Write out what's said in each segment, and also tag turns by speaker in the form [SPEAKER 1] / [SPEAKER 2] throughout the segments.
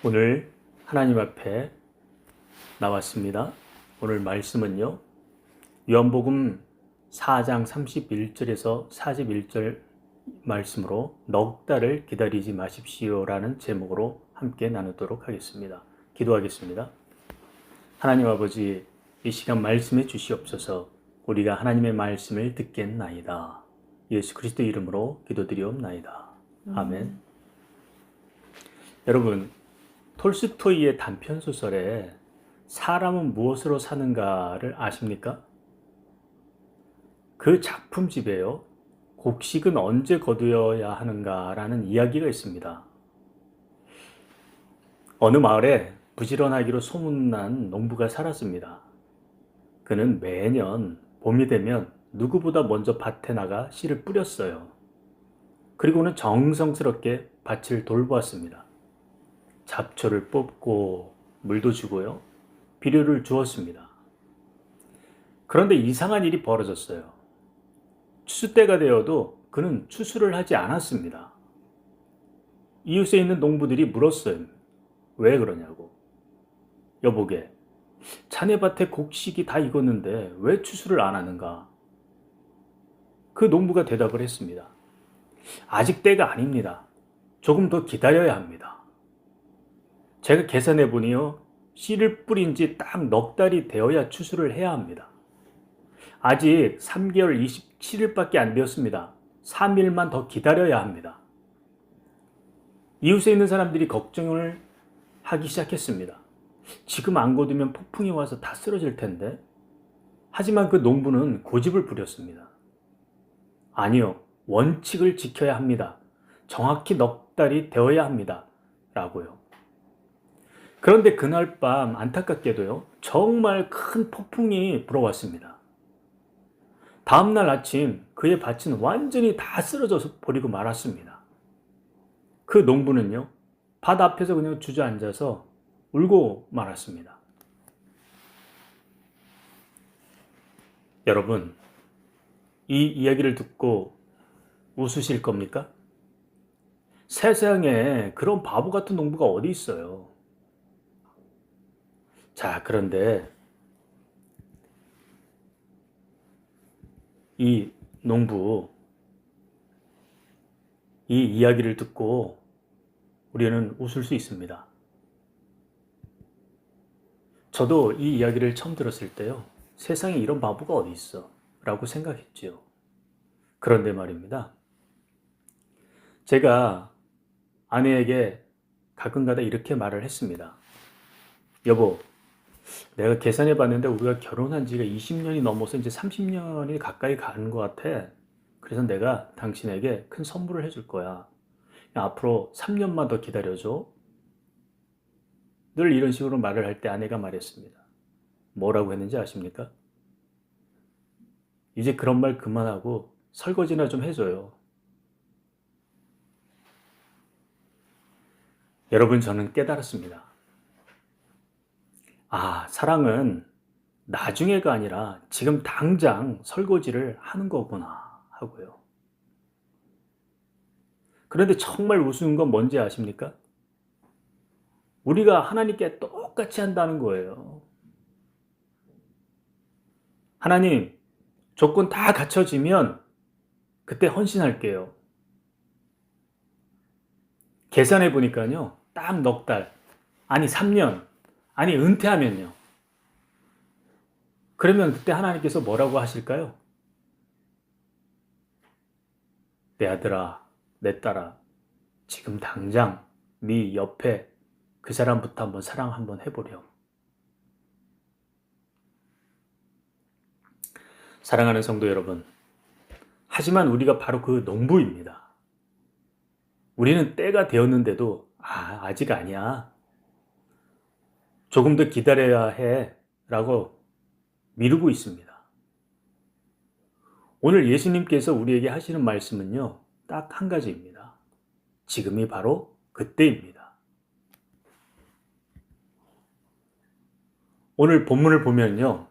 [SPEAKER 1] 오늘 하나님 앞에 나왔습니다. 오늘 말씀은요, 요한복음 4장 31절에서 41절 말씀으로 넉 달을 기다리지 마십시오라는 제목으로 함께 나누도록 하겠습니다. 기도하겠습니다. 하나님 아버지, 이 시간 말씀해 주시옵소서. 우리가 하나님의 말씀을 듣겠나이다. 예수 그리스도 이름으로 기도드리옵나이다. 아멘. 여러분, 톨스토이의 단편 소설에 사람은 무엇으로 사는가를 아십니까? 그 작품집에요, 곡식은 언제 거두어야 하는가라는 이야기가 있습니다. 어느 마을에 부지런하기로 소문난 농부가 살았습니다. 그는 매년 봄이 되면 누구보다 먼저 밭에 나가 씨를 뿌렸어요. 그리고는 정성스럽게 밭을 돌보았습니다. 잡초를 뽑고 물도 주고요, 비료를 주었습니다. 그런데 이상한 일이 벌어졌어요. 추수 때가 되어도 그는 추수를 하지 않았습니다. 이웃에 있는 농부들이 물었어요. 왜 그러냐고. 여보게, 자네 밭에 곡식이 다 익었는데 왜 추수를 안 하는가? 그 농부가 대답을 했습니다. 아직 때가 아닙니다. 조금 더 기다려야 합니다. 제가 계산해 보니요, 씨를 뿌린 지 딱 넉 달이 되어야 추수를 해야 합니다. 아직 3개월 27일밖에 안 되었습니다. 3일만 더 기다려야 합니다. 이웃에 있는 사람들이 걱정을 하기 시작했습니다. 지금 안 거두면 폭풍이 와서 다 쓰러질 텐데. 하지만 그 농부는 고집을 부렸습니다. 아니요, 원칙을 지켜야 합니다. 정확히 넉 달이 되어야 합니다. 라고요. 그런데 그날 밤 안타깝게도요, 정말 큰 폭풍이 불어왔습니다. 다음날 아침 그의 밭은 완전히 다 쓰러져서 버리고 말았습니다. 그 농부는요, 밭 앞에서 그냥 주저앉아서 울고 말았습니다. 여러분, 이 이야기를 듣고 웃으실 겁니까? 세상에 그런 바보 같은 농부가 어디 있어요? 자, 그런데 이 농부, 이 이야기를 듣고 우리는 웃을 수 있습니다. 저도 이 이야기를 처음 들었을 때요, 세상에 이런 바보가 어디 있어? 라고 생각했지요. 그런데 말입니다. 제가 아내에게 가끔가다 이렇게 말을 했습니다. 여보, 내가 계산해 봤는데 우리가 결혼한 지가 20년이 넘어서 이제 30년이 가까이 가는 것 같아. 그래서 내가 당신에게 큰 선물을 해줄 거야. 앞으로 3년만 더 기다려줘. 늘 이런 식으로 말을 할 때 아내가 말했습니다. 뭐라고 했는지 아십니까? 이제 그런 말 그만하고 설거지나 좀 해줘요. 여러분, 저는 깨달았습니다. 아, 사랑은 나중에가 아니라 지금 당장 설거지를 하는 거구나 하고요. 그런데 정말 우스운 건 뭔지 아십니까? 우리가 하나님께 똑같이 한다는 거예요. 하나님, 조건 다 갖춰지면 그때 헌신할게요. 계산해 보니까요, 딱 넉 달, 아니 3년, 아니 은퇴하면요. 그러면 그때 하나님께서 뭐라고 하실까요? 내 아들아, 내 딸아, 지금 당장 네 옆에 그 사람부터 한번 사랑 한번 해보렴. 사랑하는 성도 여러분, 하지만 우리가 바로 그 농부입니다. 우리는 때가 되었는데도 아직 아니야, 조금 더 기다려야 해 라고 미루고 있습니다. 오늘 예수님께서 우리에게 하시는 말씀은요, 딱 한 가지입니다. 지금이 바로 그때입니다. 오늘 본문을 보면요,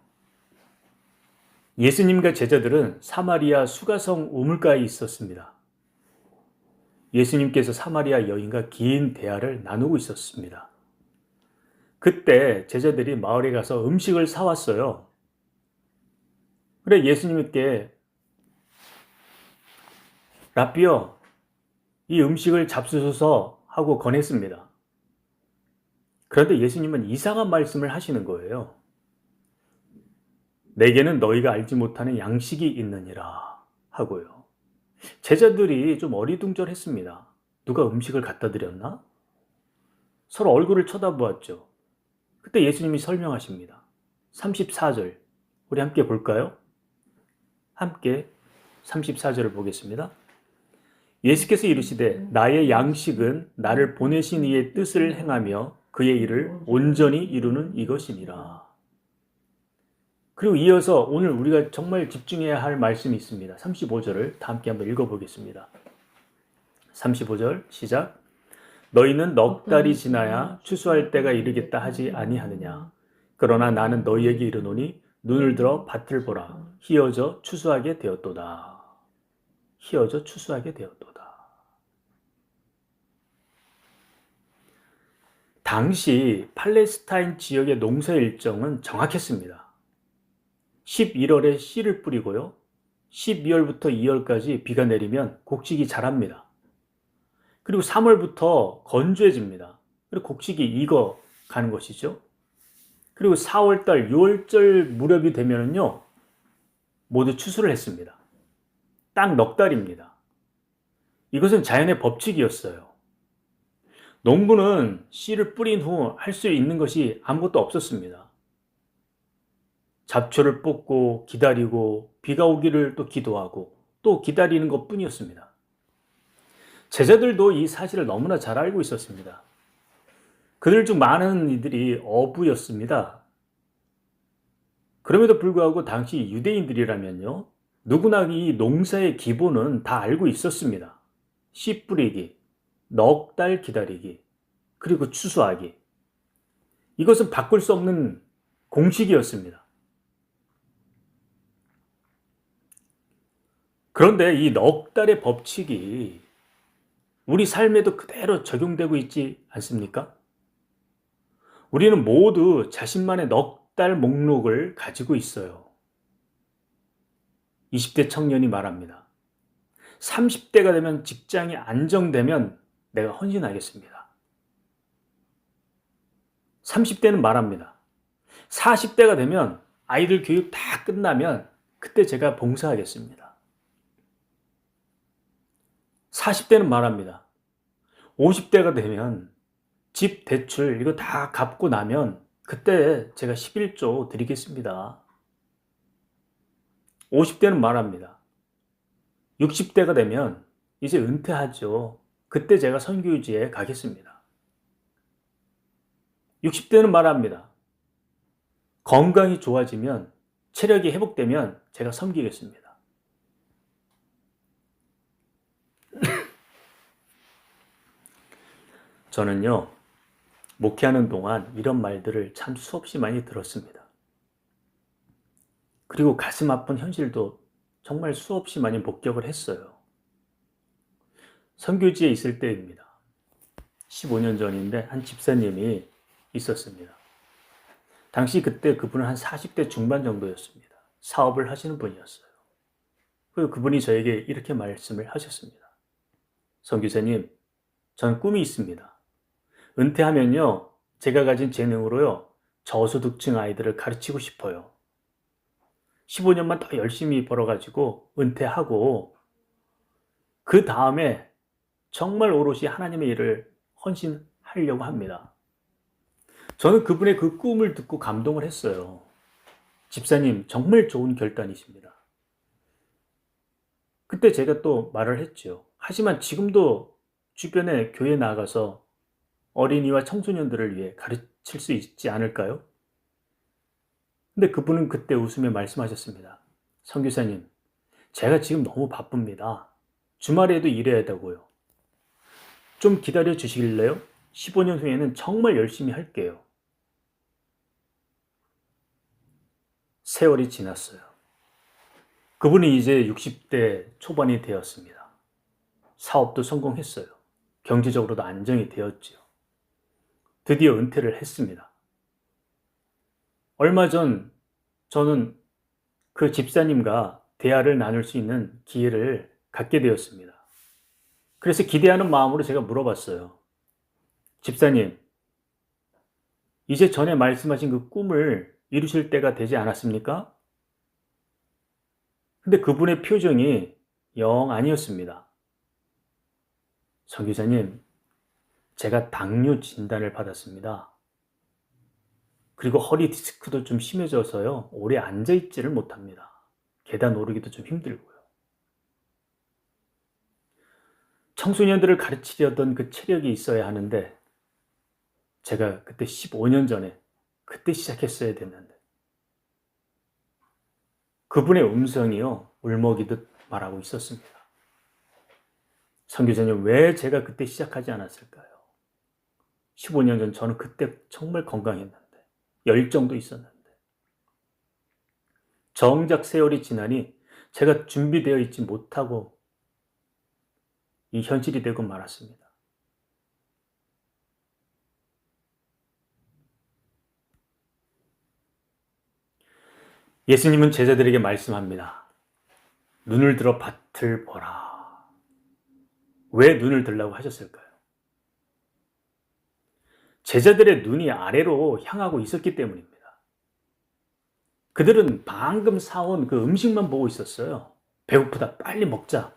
[SPEAKER 1] 예수님과 제자들은 사마리아 수가성 우물가에 있었습니다. 예수님께서 사마리아 여인과 긴 대화를 나누고 있었습니다. 그때 제자들이 마을에 가서 음식을 사왔어요. 그래 예수님께 라삐어 이 음식을 잡수소서 하고 권했습니다. 그런데 예수님은 이상한 말씀을 하시는 거예요. 내게는 너희가 알지 못하는 양식이 있느니라 하고요. 제자들이 좀 어리둥절했습니다. 누가 음식을 갖다 드렸나? 서로 얼굴을 쳐다보았죠. 그때 예수님이 설명하십니다. 34절 우리 함께 볼까요? 함께 34절을 보겠습니다. 예수께서 이르시되 나의 양식은 나를 보내신 이의 뜻을 행하며 그의 일을 온전히 이루는 이것이니라. 그리고 이어서 오늘 우리가 정말 집중해야 할 말씀이 있습니다. 35절을 다 함께 한번 읽어보겠습니다. 35절 시작. 너희는 넉 달이 지나야 추수할 때가 이르겠다 하지 아니하느냐. 그러나 나는 너희에게 이르노니 눈을 들어 밭을 보라. 희어져 추수하게 되었도다. 희어져 추수하게 되었도다. 당시 팔레스타인 지역의 농사 일정은 정확했습니다. 11월에 씨를 뿌리고요. 12월부터 2월까지 비가 내리면 곡식이 자랍니다. 그리고 3월부터 건조해집니다. 그리고 곡식이 익어 가는 것이죠. 그리고 4월달, 6월절 무렵이 되면요 모두 추수를 했습니다. 딱 넉 달입니다. 이것은 자연의 법칙이었어요. 농부는 씨를 뿌린 후 할 수 있는 것이 아무것도 없었습니다. 잡초를 뽑고 기다리고 비가 오기를 또 기도하고 또 기다리는 것 뿐이었습니다. 제자들도 이 사실을 너무나 잘 알고 있었습니다. 그들 중 많은 이들이 어부였습니다. 그럼에도 불구하고 당시 유대인들이라면요, 누구나 이 농사의 기본은 다 알고 있었습니다. 씨 뿌리기, 넉 달 기다리기, 그리고 추수하기. 이것은 바꿀 수 없는 공식이었습니다. 그런데 이 넉 달의 법칙이 우리 삶에도 그대로 적용되고 있지 않습니까? 우리는 모두 자신만의 넉 달 목록을 가지고 있어요. 20대 청년이 말합니다. 30대가 되면 직장이 안정되면 내가 헌신하겠습니다. 30대는 말합니다. 40대가 되면 아이들 교육 다 끝나면 그때 제가 봉사하겠습니다. 40대는 말합니다. 50대가 되면 집 대출 이거 다 갚고 나면 그때 제가 11조 드리겠습니다. 50대는 말합니다. 60대가 되면 이제 은퇴하죠. 그때 제가 선교지에 가겠습니다. 60대는 말합니다. 건강이 좋아지면 체력이 회복되면 제가 섬기겠습니다. 저는요, 목회하는 동안 이런 말들을 참 수없이 많이 들었습니다. 그리고 가슴 아픈 현실도 정말 수없이 많이 목격을 했어요. 선교지에 있을 때입니다. 15년 전인데 한 집사님이 있었습니다. 당시 그때 그분은 한 40대 중반 정도였습니다. 사업을 하시는 분이었어요. 그리고 그분이 저에게 이렇게 말씀을 하셨습니다. 선교사님, 전 꿈이 있습니다. 은퇴하면요, 제가 가진 재능으로요, 저소득층 아이들을 가르치고 싶어요. 15년만 더 열심히 벌어가지고 은퇴하고 그 다음에 정말 오롯이 하나님의 일을 헌신하려고 합니다. 저는 그분의 그 꿈을 듣고 감동을 했어요. 집사님, 정말 좋은 결단이십니다. 그때 제가 또 말을 했죠. 하지만 지금도 주변에 교회 나가서 어린이와 청소년들을 위해 가르칠 수 있지 않을까요? 근데 그분은 그때 웃으며 말씀하셨습니다. 선교사님, 제가 지금 너무 바쁩니다. 주말에도 일해야 되고요. 좀 기다려 주시길래요? 15년 후에는 정말 열심히 할게요. 세월이 지났어요. 그분이 이제 60대 초반이 되었습니다. 사업도 성공했어요. 경제적으로도 안정이 되었지요. 드디어 은퇴를 했습니다. 얼마 전 저는 그 집사님과 대화를 나눌 수 있는 기회를 갖게 되었습니다. 그래서 기대하는 마음으로 제가 물어봤어요. 집사님, 이제 전에 말씀하신 그 꿈을 이루실 때가 되지 않았습니까? 근데 그분의 표정이 영 아니었습니다. 선교사님, 제가 당뇨 진단을 받았습니다. 그리고 허리 디스크도 좀 심해져서요. 오래 앉아있지를 못합니다. 계단 오르기도 좀 힘들고요. 청소년들을 가르치려던 그 체력이 있어야 하는데 제가 그때 15년 전에 그때 시작했어야 됐는데 그분의 음성이요. 울먹이듯 말하고 있었습니다. 선교사님, 왜 제가 그때 시작하지 않았을까요? 15년 전 저는 그때 정말 건강했는데 열정도 있었는데 정작 세월이 지나니 제가 준비되어 있지 못하고 이 현실이 되고 말았습니다. 예수님은 제자들에게 말씀합니다. 눈을 들어 밭을 보라. 왜 눈을 들라고 하셨을까요? 제자들의 눈이 아래로 향하고 있었기 때문입니다. 그들은 방금 사온 그 음식만 보고 있었어요. 배고프다, 빨리 먹자.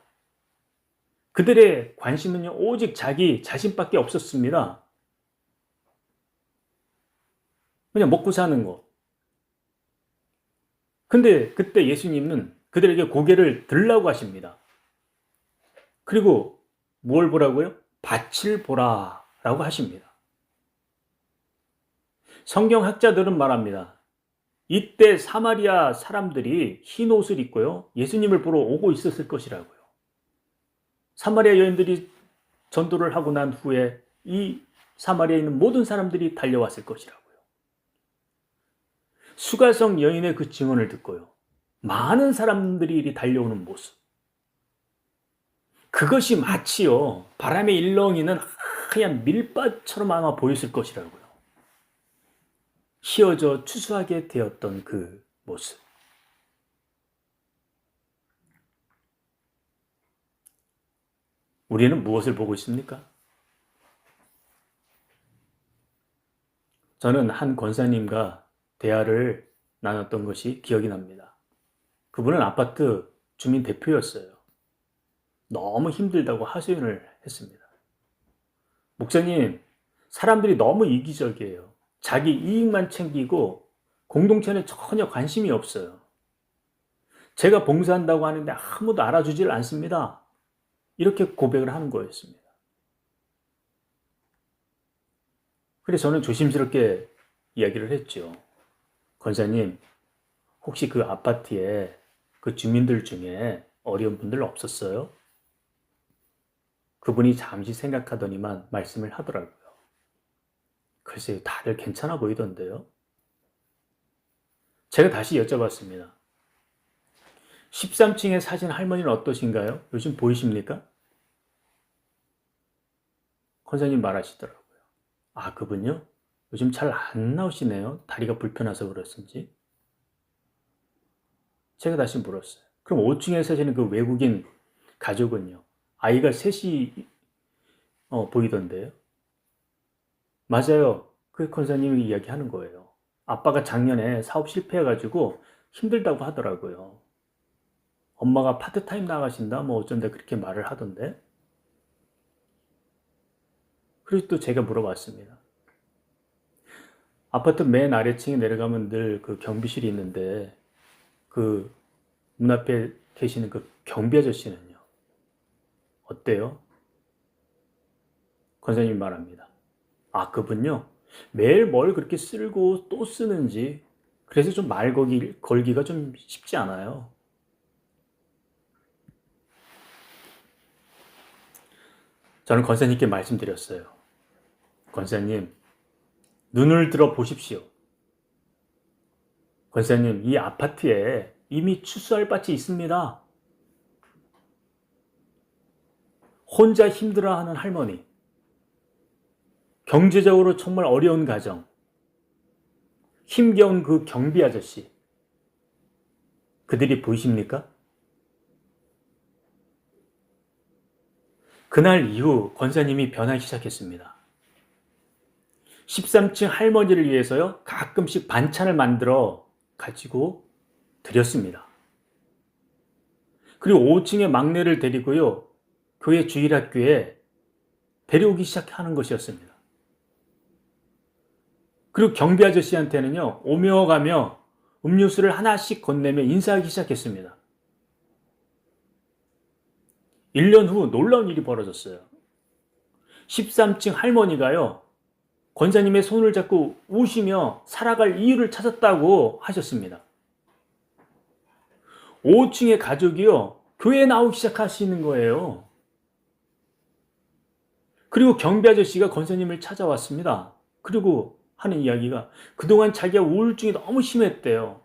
[SPEAKER 1] 그들의 관심은요, 오직 자기 자신밖에 없었습니다. 그냥 먹고 사는 거. 근데 그때 예수님은 그들에게 고개를 들라고 하십니다. 그리고 뭘 보라고요? 밭을 보라 라고 하십니다. 성경학자들은 말합니다. 이때 사마리아 사람들이 흰 옷을 입고요. 예수님을 보러 오고 있었을 것이라고요. 사마리아 여인들이 전도를 하고 난 후에 이 사마리아에 있는 모든 사람들이 달려왔을 것이라고요. 수가성 여인의 그 증언을 듣고요. 많은 사람들이 달려오는 모습. 그것이 마치요. 바람에 일렁이는 하얀 밀밭처럼 아마 보였을 것이라고요. 휘어져 추수하게 되었던 그 모습. 우리는 무엇을 보고 있습니까? 저는 한 권사님과 대화를 나눴던 것이 기억이 납니다. 그분은 아파트 주민 대표였어요. 너무 힘들다고 하소연을 했습니다. 목사님, 사람들이 너무 이기적이에요. 자기 이익만 챙기고 공동체는 전혀 관심이 없어요. 제가 봉사한다고 하는데 아무도 알아주질 않습니다. 이렇게 고백을 하는 거였습니다. 그래서 저는 조심스럽게 이야기를 했죠. 권사님, 혹시 그 아파트에 그 주민들 중에 어려운 분들 없었어요? 그분이 잠시 생각하더니만 말씀을 하더라고요. 글쎄요, 다들 괜찮아 보이던데요. 제가 다시 여쭤봤습니다. 13층에 사신 할머니는 어떠신가요? 요즘 보이십니까? 권사님 말하시더라고요. 아, 그분요? 요즘 잘 안 나오시네요. 다리가 불편해서 그렇습지. 제가 다시 물었어요. 그럼 5층에 사시는 그 외국인 가족은요? 아이가 셋이 보이던데요. 맞아요. 그 권사님이 이야기하는 거예요. 아빠가 작년에 사업 실패해가지고 힘들다고 하더라고요. 엄마가 파트타임 나가신다 뭐 어쩐다 그렇게 말을 하던데. 그래서 또 제가 물어봤습니다. 아파트 맨 아래층에 내려가면 늘 그 경비실이 있는데 그 문 앞에 계시는 그 경비 아저씨는요? 어때요? 권사님이 말합니다. 아, 그분요? 매일 뭘 그렇게 쓸고 또 쓰는지 그래서 좀 말 걸기가 좀 쉽지 않아요. 저는 권사님께 말씀드렸어요. 권사님, 눈을 들어 보십시오. 권사님, 이 아파트에 이미 추수할 밭이 있습니다. 혼자 힘들어하는 할머니, 경제적으로 정말 어려운 가정, 힘겨운 그 경비 아저씨, 그들이 보이십니까? 그날 이후 권사님이 변하기 시작했습니다. 13층 할머니를 위해서요, 가끔씩 반찬을 만들어 가지고 드렸습니다. 그리고 5층의 막내를 데리고요, 교회 주일학교에 데려오기 시작하는 것이었습니다. 그리고 경비 아저씨한테는요, 오며 가며 음료수를 하나씩 건네며 인사하기 시작했습니다. 1년 후 놀라운 일이 벌어졌어요. 13층 할머니가요, 권사님의 손을 잡고 우시며 살아갈 이유를 찾았다고 하셨습니다. 5층의 가족이요, 교회에 나오기 시작하시는 거예요. 그리고 경비 아저씨가 권사님을 찾아왔습니다. 그리고 하는 이야기가 그동안 자기가 우울증이 너무 심했대요.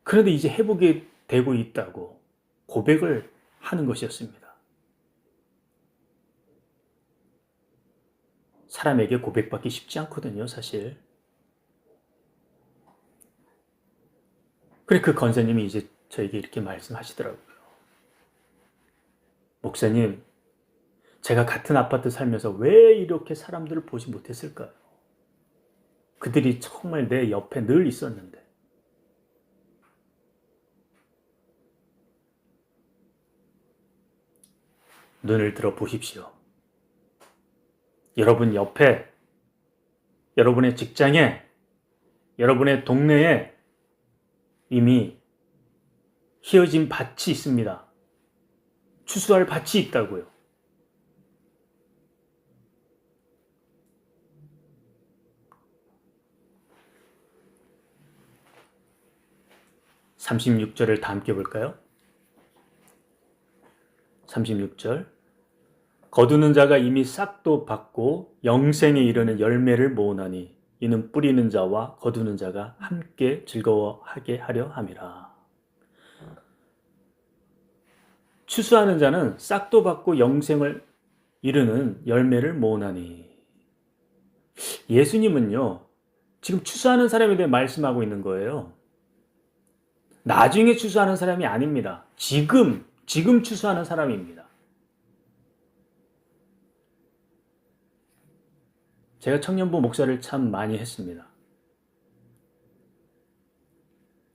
[SPEAKER 1] 그런데 이제 회복이 되고 있다고 고백을 하는 것이었습니다. 사람에게 고백받기 쉽지 않거든요, 사실. 그래, 그 권사님이 이제 저에게 이렇게 말씀하시더라고요. 목사님, 제가 같은 아파트 살면서 왜 이렇게 사람들을 보지 못했을까요? 그들이 정말 내 옆에 늘 있었는데. 눈을 들어 보십시오. 여러분 옆에, 여러분의 직장에, 여러분의 동네에 이미 휘어진 밭이 있습니다. 추수할 밭이 있다고요. (36절을) 다 함께 볼까요? 36절. 거두는 자가 이미 싹도 받고 영생에 이르는 열매를 모으나니 이는 뿌리는 자와 거두는 자가 함께 즐거워하게 하려 함이라. 추수하는 자는 싹도 받고 영생을 이르는 열매를 모으나니. 예수님은요, 지금 추수하는 사람에 대해 말씀하고 있는 거예요. 나중에 추수하는 사람이 아닙니다. 지금 추수하는 사람입니다. 제가 청년부 목사를 참 많이 했습니다.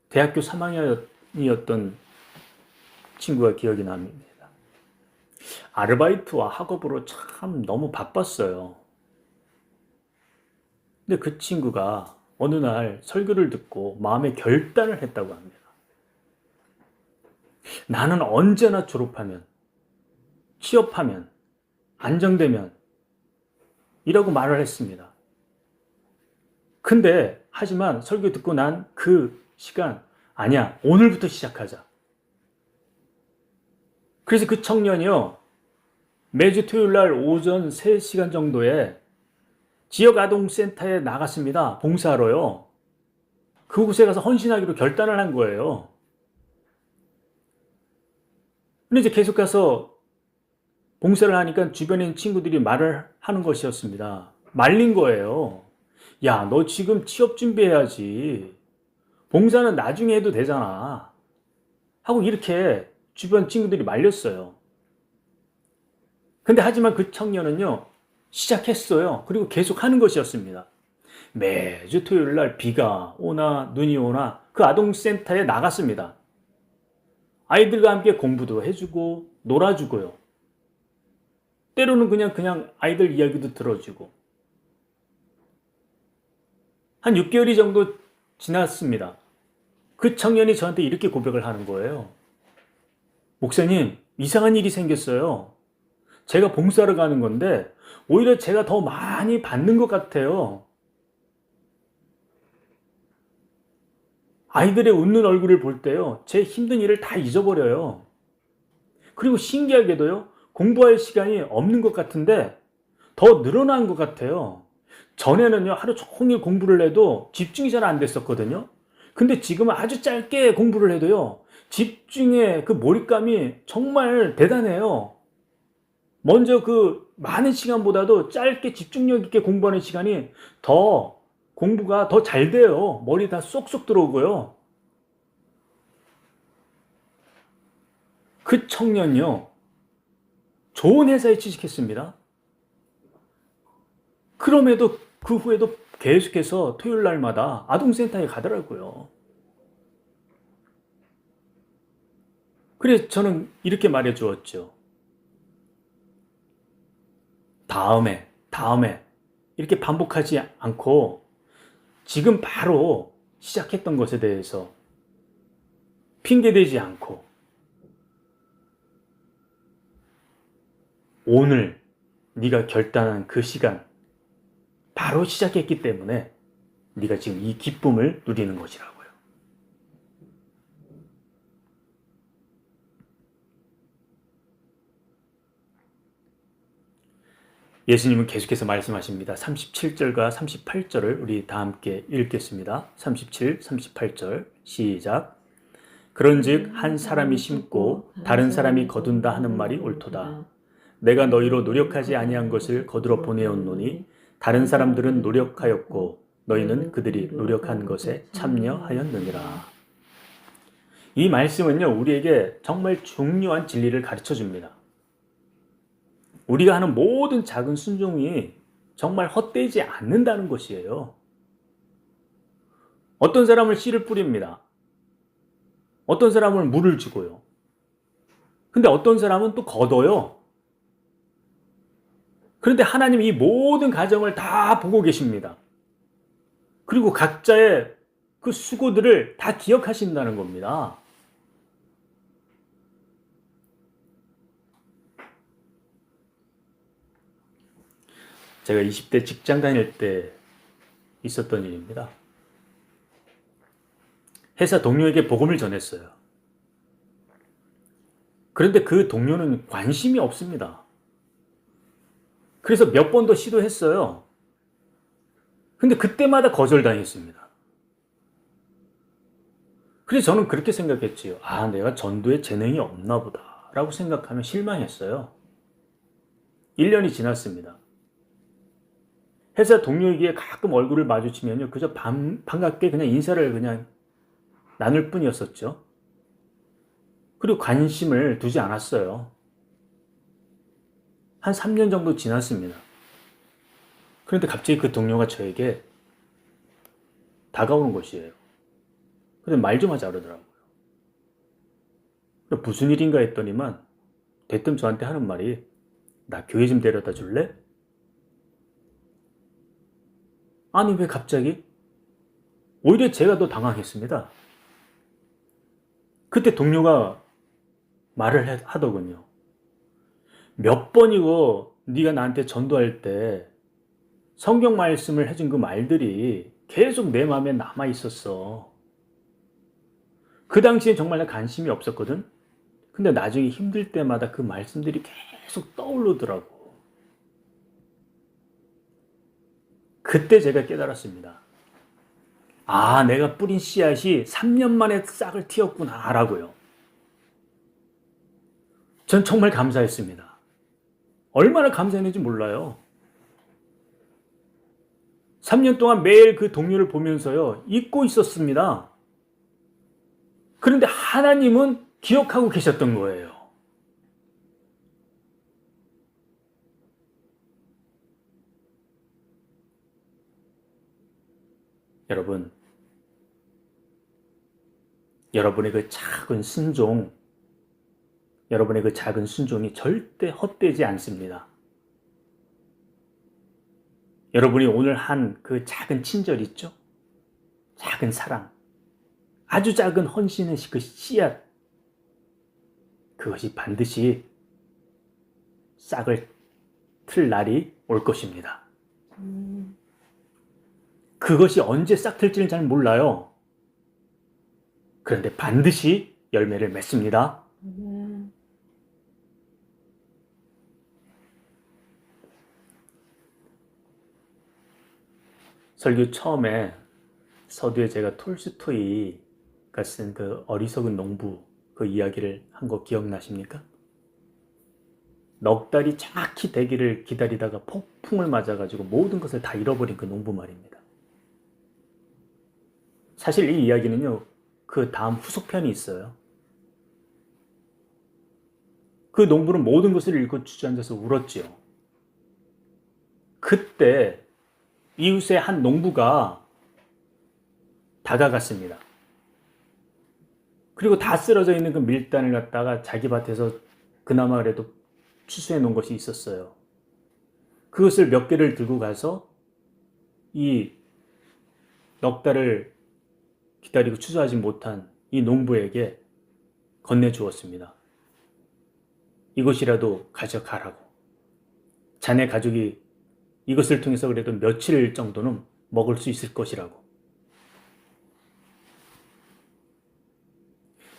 [SPEAKER 1] 대학교 3학년이었던 친구가 기억이 납니다. 아르바이트와 학업으로 참 너무 바빴어요. 근데 그 친구가 어느 날 설교를 듣고 마음의 결단을 했다고 합니다. 나는 언제나 졸업하면, 취업하면, 안정되면 이라고 말을 했습니다. 근데 하지만 설교 듣고 난 그 시간, 아니야, 오늘부터 시작하자. 그래서 그 청년이요, 매주 토요일 날 오전 3시간 정도에 지역 아동센터에 나갔습니다. 봉사하러요. 그곳에 가서 헌신하기로 결단을 한 거예요. 근데 이제 계속 가서 봉사를 하니까 주변에 있는 친구들이 말을 하는 것이었습니다. 말린 거예요. 야, 너 지금 취업 준비해야지. 봉사는 나중에 해도 되잖아. 하고 이렇게 주변 친구들이 말렸어요. 근데 하지만 그 청년은요, 시작했어요. 그리고 계속 하는 것이었습니다. 매주 토요일 날 비가 오나 눈이 오나 그 아동센터에 나갔습니다. 아이들과 함께 공부도 해주고 놀아주고요. 때로는 그냥 아이들 이야기도 들어주고. 한 6개월이 정도 지났습니다. 그 청년이 저한테 이렇게 고백을 하는 거예요. 목사님, 이상한 일이 생겼어요. 제가 봉사를 가는 건데 오히려 제가 더 많이 받는 것 같아요. 아이들의 웃는 얼굴을 볼 때요, 제 힘든 일을 다 잊어버려요. 그리고 신기하게도요, 공부할 시간이 없는 것 같은데 더 늘어난 것 같아요. 전에는요, 하루 종일 공부를 해도 집중이 잘 안 됐었거든요. 근데 지금은 아주 짧게 공부를 해도요, 집중의 그 몰입감이 정말 대단해요. 먼저 그 많은 시간보다도 짧게 집중력 있게 공부하는 시간이 더 공부가 더 잘 돼요. 머리 다 쏙쏙 들어오고요. 그 청년이요, 좋은 회사에 취직했습니다. 그럼에도 그 후에도 계속해서 토요일 날마다 아동센터에 가더라고요. 그래서 저는 이렇게 말해 주었죠. 다음에 이렇게 반복하지 않고 지금 바로 시작했던 것에 대해서 핑계대지 않고 오늘 네가 결단한 그 시간 바로 시작했기 때문에 네가 지금 이 기쁨을 누리는 것이라고요. 예수님은 계속해서 말씀하십니다. 37절과 38절을 우리 다 함께 읽겠습니다. 37, 38절 시작. 그런즉 한 사람이 심고 다른 사람이 거둔다 하는 말이 옳도다. 내가 너희로 노력하지 아니한 것을 거두러 보내었노니 다른 사람들은 노력하였고 너희는 그들이 노력한 것에 참여하였느니라. 이 말씀은요, 우리에게 정말 중요한 진리를 가르쳐 줍니다. 우리가 하는 모든 작은 순종이 정말 헛되지 않는다는 것이에요. 어떤 사람은 씨를 뿌립니다. 어떤 사람은 물을 주고요. 근데 어떤 사람은 또 걷어요. 그런데 하나님 이 모든 과정을 다 보고 계십니다. 그리고 각자의 그 수고들을 다 기억하신다는 겁니다. 제가 20대 직장 다닐 때 있었던 일입니다. 회사 동료에게 복음을 전했어요. 그런데 그 동료는 관심이 없습니다. 그래서 몇 번 더 시도했어요. 근데 그때마다 거절당했습니다. 그래서 저는 그렇게 생각했지요. 아, 내가 전도에 재능이 없나 보다 라고 생각하며 실망했어요. 1년이 지났습니다. 회사 동료에게 가끔 얼굴을 마주치면요, 그저 반갑게 그냥 인사를 그냥 나눌 뿐이었었죠. 그리고 관심을 두지 않았어요. 한 3년 정도 지났습니다. 그런데 갑자기 그 동료가 저에게 다가오는 것이에요. 근데 말 좀 하자 그러더라고요. 무슨 일인가 했더니만 대뜸 저한테 하는 말이, 나 교회 좀 데려다 줄래? 아니, 왜 갑자기? 오히려 제가 더 당황했습니다. 그때 동료가 말을 하더군요. 몇 번이고 네가 나한테 전도할 때 성경 말씀을 해준 그 말들이 계속 내 마음에 남아 있었어. 그 당시엔 정말 나 관심이 없었거든. 근데 나중에 힘들 때마다 그 말씀들이 계속 떠오르더라고. 그때 제가 깨달았습니다. 아, 내가 뿌린 씨앗이 3년 만에 싹을 틔웠구나 라고요. 전 정말 감사했습니다. 얼마나 감사했는지 몰라요. 3년 동안 매일 그 동료를 보면서요, 잊고 있었습니다. 그런데 하나님은 기억하고 계셨던 거예요. 여러분, 여러분의 그 작은 순종, 여러분의 그 작은 순종이 절대 헛되지 않습니다. 여러분이 오늘 한 그 작은 친절 있죠? 작은 사랑, 아주 작은 헌신의 그 씨앗, 그것이 반드시 싹을 틀 날이 올 것입니다. 그것이 언제 싹 틀지는 잘 몰라요. 그런데 반드시 열매를 맺습니다. 설교 처음에 서두에 제가 톨스토이가 쓴 그 어리석은 농부 그 이야기를 한 거 기억나십니까? 넉 달이 정확히 되기를 기다리다가 폭풍을 맞아가지고 모든 것을 다 잃어버린 그 농부 말입니다. 사실 이 이야기는요, 그 다음 후속편이 있어요. 그 농부는 모든 것을 잃고 주저앉아서 울었지요. 그때 이웃의 한 농부가 다가갔습니다. 그리고 다 쓰러져 있는 그 밀단을 갖다가 자기 밭에서 그나마 그래도 추수해 놓은 것이 있었어요. 그것을 몇 개를 들고 가서 이 넉 달을 기다리고 추수하지 못한 이 농부에게 건네주었습니다. 이것이라도 가져가라고. 자네 가족이 이것을 통해서 그래도 며칠 정도는 먹을 수 있을 것이라고.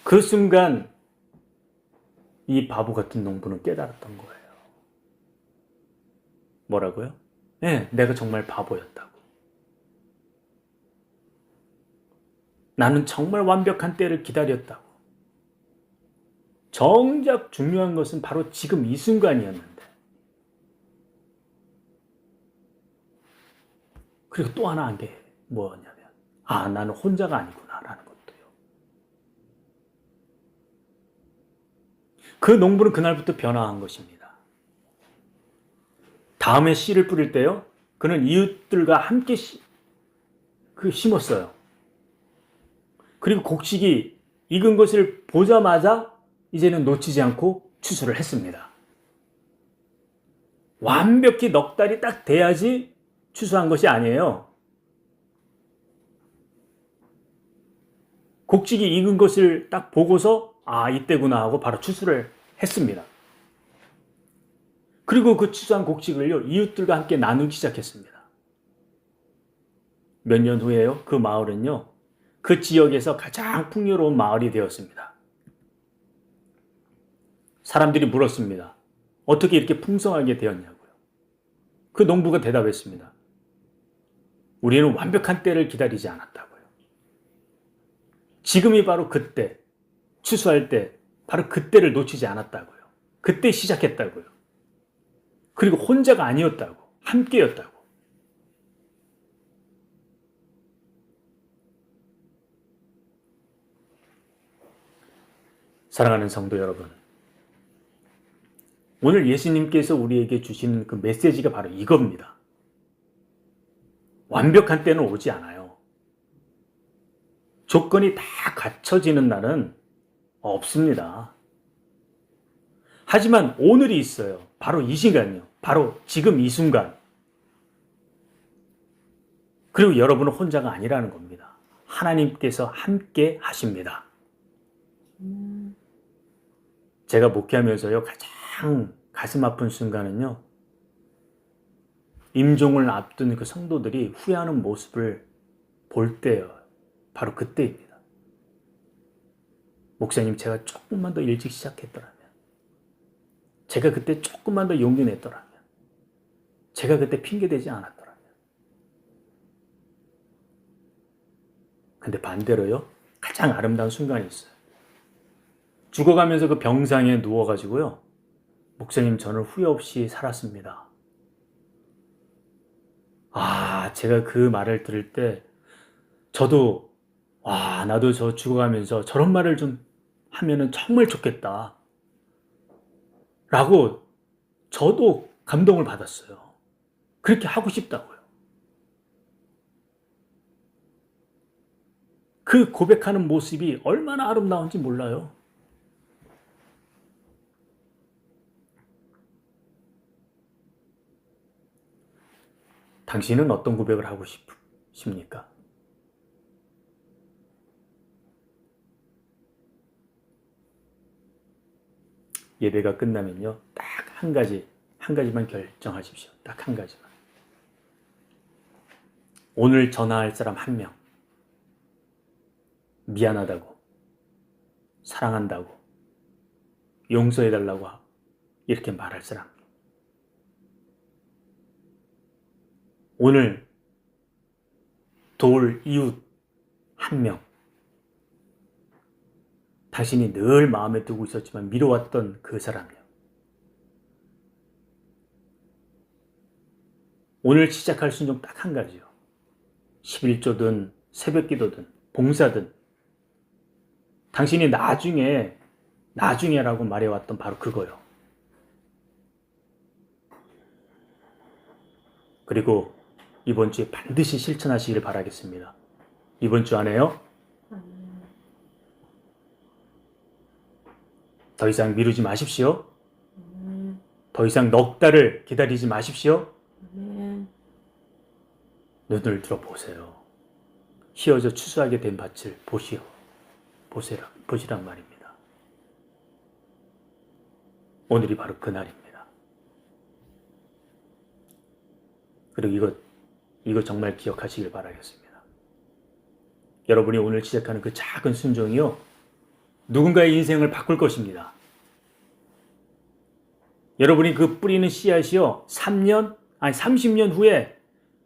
[SPEAKER 1] 그 순간 이 바보 같은 농부는 깨달았던 거예요. 뭐라고요? 네, 내가 정말 바보였다고. 나는 정말 완벽한 때를 기다렸다고. 정작 중요한 것은 바로 지금 이 순간이었는데. 그리고 또 하나 한 게 뭐였냐면, 나는 혼자가 아니구나라는 것도요. 그 농부는 그날부터 변화한 것입니다. 다음에 씨를 뿌릴 때요, 그는 이웃들과 함께 심었어요. 그리고 곡식이 익은 것을 보자마자 이제는 놓치지 않고 추수를 했습니다. 완벽히 넉 달이 딱 돼야지 추수한 것이 아니에요. 곡식이 익은 것을 딱 보고서 이때구나 하고 바로 추수를 했습니다. 그리고 그 추수한 곡식을요, 이웃들과 함께 나누기 시작했습니다. 몇 년 후에요, 그 마을은요, 그 지역에서 가장 풍요로운 마을이 되었습니다. 사람들이 물었습니다. 어떻게 이렇게 풍성하게 되었냐고요. 그 농부가 대답했습니다. 우리는 완벽한 때를 기다리지 않았다고요. 지금이 바로 그때, 추수할 때, 바로 그때를 놓치지 않았다고요. 그때 시작했다고요. 그리고 혼자가 아니었다고, 함께였다고. 사랑하는 성도 여러분, 오늘 예수님께서 우리에게 주시는 그 메시지가 바로 이겁니다. 완벽한 때는 오지 않아요. 조건이 다 갖춰지는 날은 없습니다. 하지만 오늘이 있어요. 바로 이 시간이요. 바로 지금 이 순간. 그리고 여러분은 혼자가 아니라는 겁니다. 하나님께서 함께 하십니다. 제가 목회하면서요, 가장 가슴 아픈 순간은요, 임종을 앞둔 그 성도들이 후회하는 모습을 볼 때요. 바로 그때입니다. 목사님, 제가 조금만 더 일찍 시작했더라면, 제가 그때 조금만 더 용기 냈더라면, 제가 그때 핑계대지 않았더라면. 근데 반대로요, 가장 아름다운 순간이 있어요. 죽어가면서 그 병상에 누워가지고요, 목사님, 저는 후회 없이 살았습니다. 제가 그 말을 들을 때 저도 나도 저 죽어가면서 저런 말을 좀 하면은 정말 좋겠다 라고 저도 감동을 받았어요. 그렇게 하고 싶다고요. 그 고백하는 모습이 얼마나 아름다운지 몰라요. 당신은 어떤 고백을 하고 싶습니까? 예배가 끝나면요, 딱 한 가지만 결정하십시오. 딱 한 가지만. 오늘 전화할 사람 한 명. 미안하다고, 사랑한다고, 용서해달라고 이렇게 말할 사람. 오늘 도울 이웃 한 명. 당신이 늘 마음에 두고 있었지만 미뤄왔던 그 사람이요. 오늘 시작할 순종 딱 한 가지요. 11조든 새벽기도든 봉사든 당신이 나중에라고 말해왔던 바로 그거요. 그리고 이번 주에 반드시 실천하시길 바라겠습니다. 이번 주 안에요. 더 이상 미루지 마십시오. 더 이상 넉 달을 기다리지 마십시오. 눈을 들어보세요. 휘어져 추수하게 된 밭을 보시란 말입니다. 오늘이 바로 그날입니다. 그리고 이거 정말 기억하시길 바라겠습니다. 여러분이 오늘 시작하는 그 작은 순종이요, 누군가의 인생을 바꿀 것입니다. 여러분이 그 뿌리는 씨앗이요, 30년 후에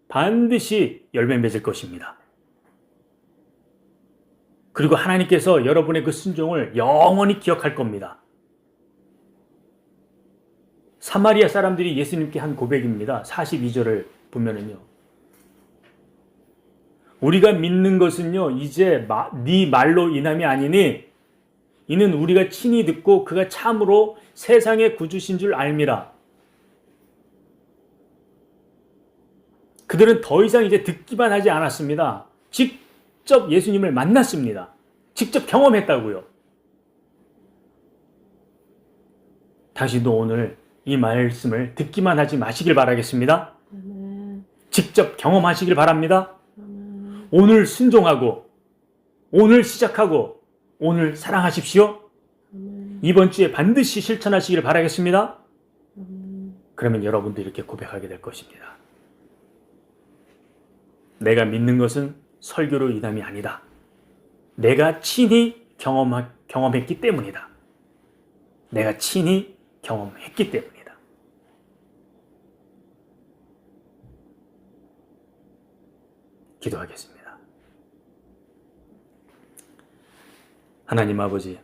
[SPEAKER 1] 반드시 열매 맺을 것입니다. 그리고 하나님께서 여러분의 그 순종을 영원히 기억할 겁니다. 사마리아 사람들이 예수님께 한 고백입니다. 42절을 보면은요, 우리가 믿는 것은요, 이제 네 말로 인함이 아니니 이는 우리가 친히 듣고 그가 참으로 세상의 구주신 줄 알미라. 그들은 더 이상 이제 듣기만 하지 않았습니다. 직접 예수님을 만났습니다. 직접 경험했다고요. 당신도 오늘 이 말씀을 듣기만 하지 마시길 바라겠습니다. 직접 경험하시길 바랍니다. 오늘 순종하고, 오늘 시작하고, 오늘 사랑하십시오. 이번 주에 반드시 실천하시길 바라겠습니다. 그러면 여러분도 이렇게 고백하게 될 것입니다. 내가 믿는 것은 설교로 인함이 아니다. 내가 친히 경험했기 때문이다. 내가 친히 경험했기 때문이다. 기도하겠습니다. 하나님 아버지,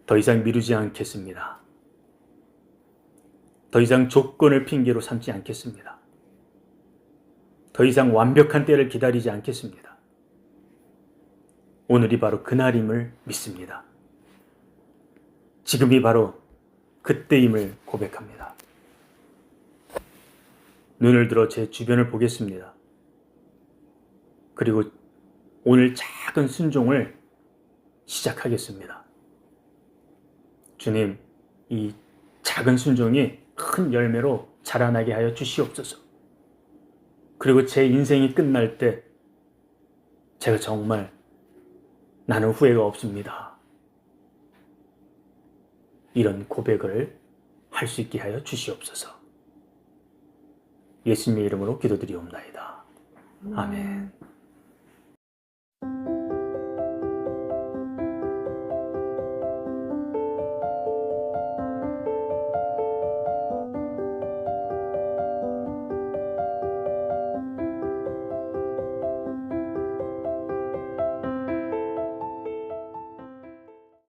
[SPEAKER 1] 더 이상 미루지 않겠습니다. 더 이상 조건을 핑계로 삼지 않겠습니다. 더 이상 완벽한 때를 기다리지 않겠습니다. 오늘이 바로 그날임을 믿습니다. 지금이 바로 그때임을 고백합니다. 눈을 들어 제 주변을 보겠습니다. 그리고 오늘 작은 순종을 시작하겠습니다. 주님, 이 작은 순종이 큰 열매로 자라나게 하여 주시옵소서. 그리고 제 인생이 끝날 때 제가 정말 나는 후회가 없습니다. 이런 고백을 할 수 있게 하여 주시옵소서. 예수님의 이름으로 기도드리옵나이다. 아멘.